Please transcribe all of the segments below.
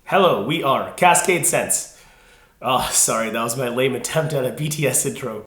Hello, we are CascadeScents. Oh, sorry, that was my lame attempt at a BTS intro.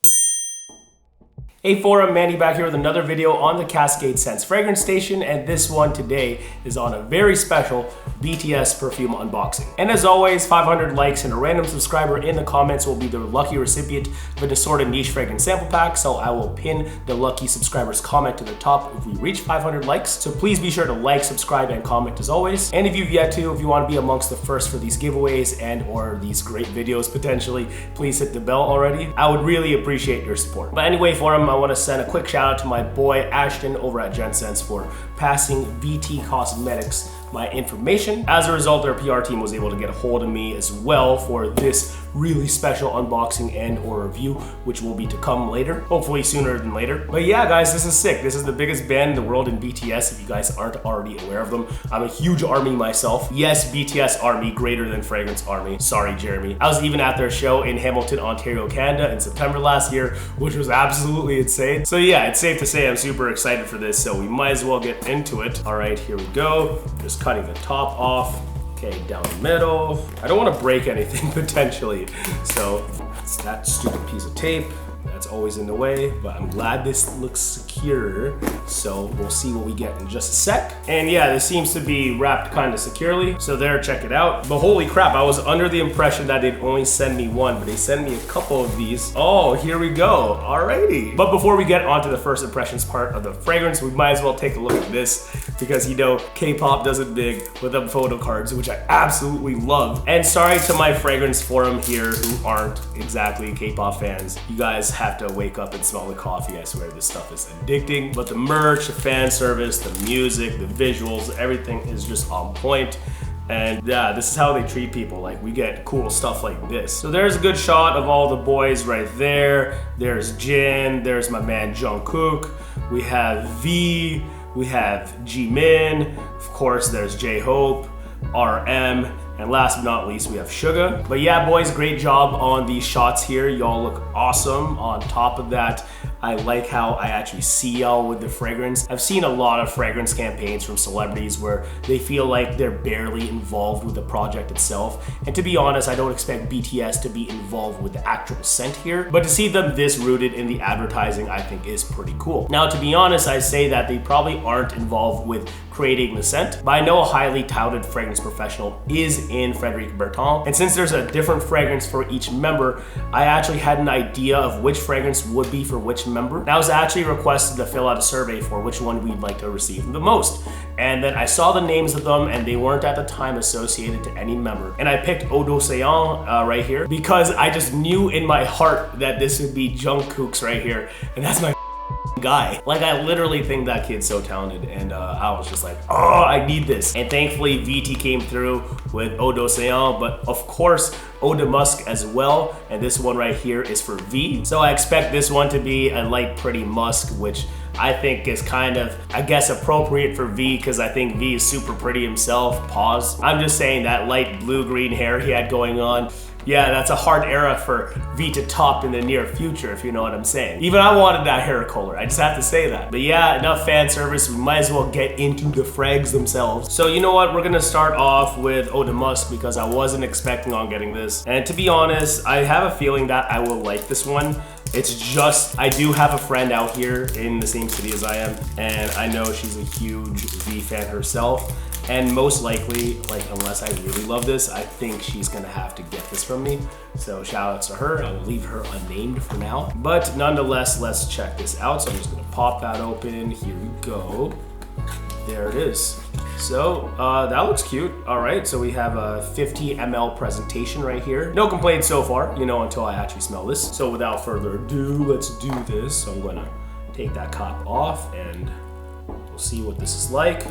Hey forum, Manny back here with another video on the CascadeScents fragrance station, and this one today is on a very special BTS perfume unboxing. And as always, 500 likes and a random subscriber in the comments will be the lucky recipient of an assorted niche fragrance sample pack, so I will pin the lucky subscriber's comment to the top if we reach 500 likes. So please be sure to like, subscribe, and comment as always. And if you've yet to, if you want to be amongst the first for these giveaways and or these great videos potentially, please hit the bell already. I would really appreciate your support. But anyway, forum, I want to send a quick shout out to my boy Ashton over at GenSense for passing VT Cosmetics my information. As a result, their PR team was able to get a hold of me as well for this really special unboxing and or review, which will be to come later, hopefully sooner than later. But yeah, guys, this is sick. This is the biggest band in the world in BTS, if you guys aren't already aware of them. I'm a huge ARMY myself. Yes, BTS ARMY, greater than Fragrance ARMY. Sorry, Jeremy. I was even at their show in Hamilton, Ontario, Canada in September last year, which was absolutely insane. So yeah, it's safe to say I'm super excited for this, so we might as well get into it. All right, here we go. Just cutting the top off. Okay, down the middle. I don't want to break anything potentially, so it's that stupid piece of tape that's always in the way, but I'm glad this looks secure, so we'll see what we get in just a sec. And yeah, this seems to be wrapped kind of securely, so there, check it out. But holy crap, I was under the impression that they'd only send me one, but they sent me a couple of these. Oh, here we go, alrighty. But before we get onto the first impressions part of the fragrance, we might as well take a look at this, because you know, K-pop does it big with them photo cards, which I absolutely love. And sorry to my fragrance forum here who aren't exactly K-pop fans. You guys have to wake up and smell the coffee. I swear this stuff is addicting. But the merch, the fan service, the music, the visuals, everything is just on point. And yeah, this is how they treat people. Like, we get cool stuff like this. So there's a good shot of all the boys right there. There's Jin, there's my man Jungkook. We have V, we have Jimin. Of course, there's J-Hope, RM, and last but not least, we have Suga. But yeah, boys, great job on these shots here. Y'all look awesome. On top of that, I like how I actually see y'all with the fragrance. I've seen a lot of fragrance campaigns from celebrities where they feel like they're barely involved with the project itself. And to be honest, I don't expect BTS to be involved with the actual scent here. But to see them this rooted in the advertising, I think is pretty cool. Now, to be honest, I say that they probably aren't involved with creating the scent, but I know a highly touted fragrance professional is in Frederic Berton. And since there's a different fragrance for each member, I actually had an idea of which fragrance would be for which member. And I was actually requested to fill out a survey for which one we'd like to receive the most. And then I saw the names of them and they weren't at the time associated to any member. And I picked Oda Must right here because I just knew in my heart that this would be Jungkook's right here. And that's my guy. Like, I literally think that kid's so talented, and I was just like, oh, I need this. And thankfully VT came through with Oda Must, but of course Oda Must as well, and this one right here is for V. So I expect this one to be a light pretty musk, which I think is kind of, I guess, appropriate for V because I think V is super pretty himself. Pause. I'm just saying that light blue-green hair he had going on, yeah, that's a hard era for V to top in the near future, if you know what I'm saying. Even I wanted that hair color, I just have to say that. But yeah, enough fan service, we might as well get into the frags themselves. So you know what, we're gonna start off with Oda Must because I wasn't expecting on getting this. And to be honest, I have a feeling that I will like this one. It's just, I do have a friend out here in the same city as I am, and I know she's a huge V fan herself. And most likely, like, unless I really love this, I think she's gonna have to get this from me. So shout outs to her. I will leave her unnamed for now. But nonetheless, let's check this out. So I'm just gonna pop that open. Here we go. There it is. So that looks cute. All right, so we have a 50 ml presentation right here. No complaints so far, you know, until I actually smell this. So without further ado, let's do this. So I'm gonna take that cap off and we'll see what this is like.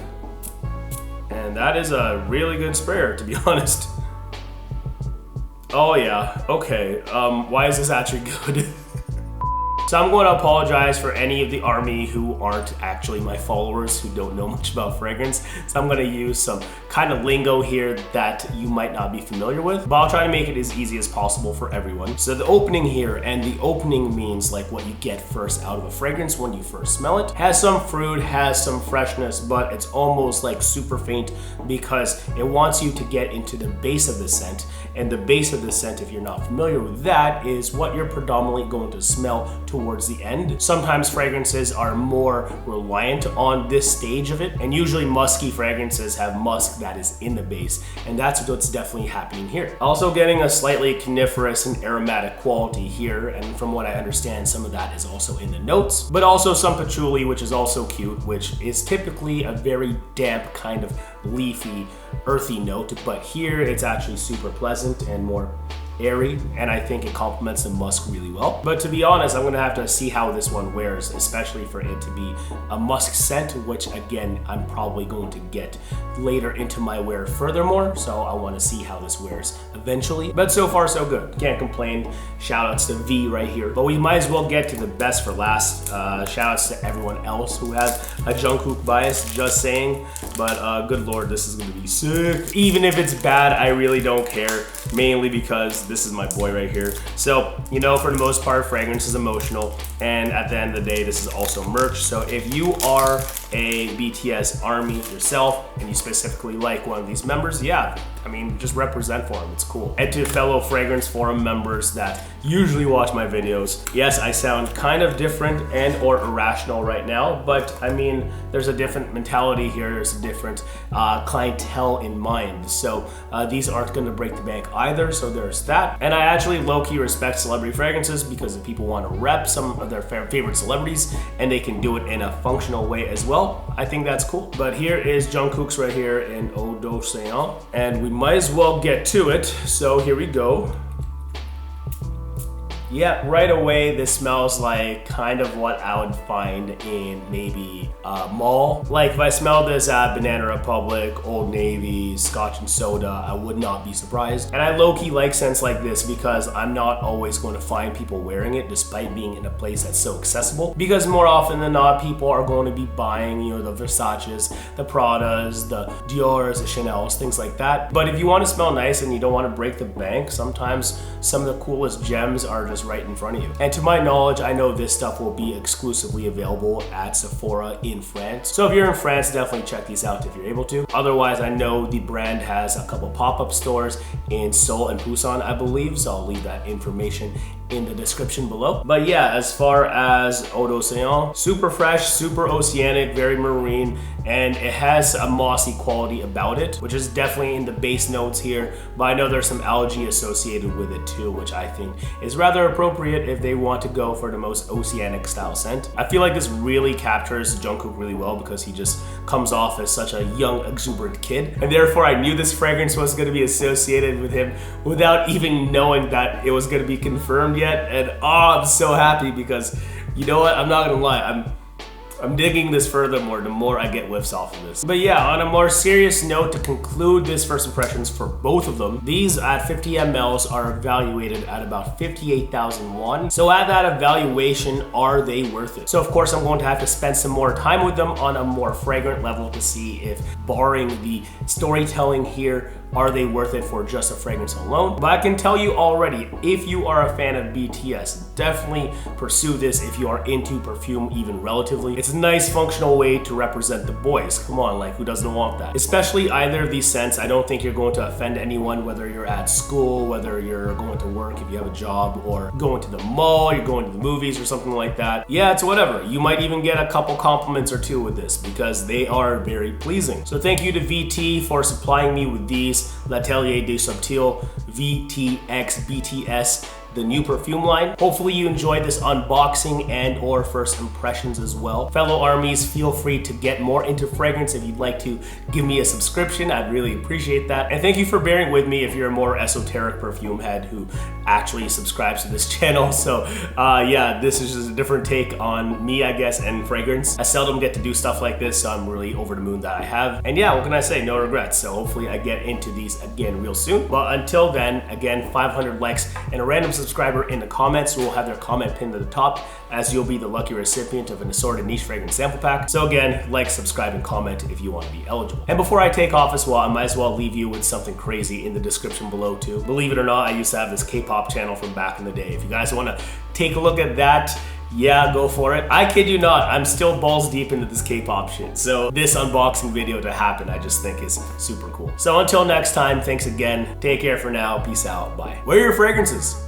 And that is a really good sprayer, to be honest. Oh yeah, okay. Why is this actually good? So I'm going to apologize for any of the army who aren't actually my followers, who don't know much about fragrance. So I'm going to use some kind of lingo here that you might not be familiar with, but I'll try to make it as easy as possible for everyone. So the opening here, and the opening means like what you get first out of a fragrance when you first smell it, has some fruit, has some freshness, but it's almost like super faint because it wants you to get into the base of the scent. And the base of the scent, if you're not familiar with that, is what you're predominantly going to smell towards the end. Sometimes fragrances are more reliant on this stage of it, and usually musky fragrances have musk that is in the base, and that's what's definitely happening here. Also getting a slightly coniferous and aromatic quality here, and from what I understand, some of that is also in the notes, but also some patchouli, which is also cute, which is typically a very damp kind of leafy, earthy note, but here it's actually super pleasant and more airy, and I think it complements the musk really well. But to be honest, I'm gonna have to see how this one wears, especially for it to be a musk scent, which again, I'm probably going to get later into my wear furthermore, so I wanna see how this wears eventually. But so far so good, can't complain. Shout outs to V right here. But we might as well get to the best for last. Shout outs to everyone else who has a Jungkook bias, just saying. But good lord, this is gonna be sick. Even if it's bad, I really don't care, mainly because this is my boy right here. So, you know, for the most part, fragrance is emotional, and at the end of the day, this is also merch. So if you are a BTS army yourself, and you specifically like one of these members, yeah, I mean, just represent for them, it's cool. And to fellow Fragrance Forum members that usually watch my videos, yes, I sound kind of different and or irrational right now, but I mean, there's a different mentality here, there's a different clientele in mind. So these aren't gonna break the bank either, so there's that. And I actually low-key respect celebrity fragrances because if people wanna rep some of their favorite celebrities and they can do it in a functional way as well, I think that's cool. But here is Jungkook's right here in Oda Must, and we might as well get to it. So here we go. Yeah, right away, this smells like kind of what I would find in maybe Malt. Like if I smelled this at Banana Republic, Old Navy, Scotch and Soda, I would not be surprised. And I low-key like scents like this because I'm not always going to find people wearing it despite being in a place that's so accessible. Because more often than not, people are going to be buying, you know, the Versaces, the Pradas, the Dior's, the Chanel's, things like that. But if you want to smell nice and you don't want to break the bank, sometimes some of the coolest gems are just right in front of you. And to my knowledge, I know this stuff will be exclusively available at Sephora in France. So if you're in France, definitely check these out if you're able to. Otherwise, I know the brand has a couple pop-up stores in Seoul and Busan, I believe. So I'll leave that information in the description below. But yeah, as far as Eau d'Océan, super fresh, super oceanic, very marine, and it has a mossy quality about it, which is definitely in the base notes here, but I know there's some algae associated with it too, which I think is rather appropriate if they want to go for the most oceanic style scent. I feel like this really captures Jungkook really well because he just comes off as such a young, exuberant kid, and therefore I knew this fragrance was going to be associated with him without even knowing that it was going to be confirmed yet. And oh, I'm so happy because you know what, I'm not gonna lie, I'm digging this furthermore the more I get whiffs off of this. But yeah, on a more serious note, to conclude this first impressions for both of them, these at 50 mLs are evaluated at about 58,000 won. So at that evaluation, are they worth it? So of course I'm going to have to spend some more time with them on a more fragrant level to see if, barring the storytelling here, are they worth it for just a fragrance alone? But I can tell you already, if you are a fan of BTS, definitely pursue this if you are into perfume even relatively. It's a nice functional way to represent the boys. Come on, like who doesn't want that? Especially either of these scents, I don't think you're going to offend anyone, whether you're at school, whether you're going to work if you have a job, or going to the mall, you're going to the movies or something like that. Yeah, it's whatever. You might even get a couple compliments or two with this because they are very pleasing. So thank you to VT for supplying me with these L'Atelier des Subtils VTXBTS, the new perfume line. Hopefully you enjoyed this unboxing and or first impressions as well. Fellow armies, feel free to get more into fragrance. If you'd like to give me a subscription, I'd really appreciate that. And thank you for bearing with me if you're a more esoteric perfume head who actually subscribes to this channel. So yeah, this is just a different take on me, I guess, and fragrance. I seldom get to do stuff like this, so I'm really over the moon that I have. And yeah, what can I say? No regrets. So hopefully I get into these again real soon. But until then, again, 500 likes and a random subscriber in the comments who will have their comment pinned to the top, as you'll be the lucky recipient of an assorted niche fragrance sample pack. So again, like, subscribe, and comment if you want to be eligible. And before I take off as well, I might as well leave you with something crazy in the description below too. Believe it or not, I used to have this K-pop channel from back in the day. If you guys want to take a look at that, yeah, go for it. I kid you not, I'm still balls deep into this K-pop shit. So this unboxing video to happen, I just think is super cool. So until next time, thanks again. Take care for now. Peace out. Bye. Wear your fragrances.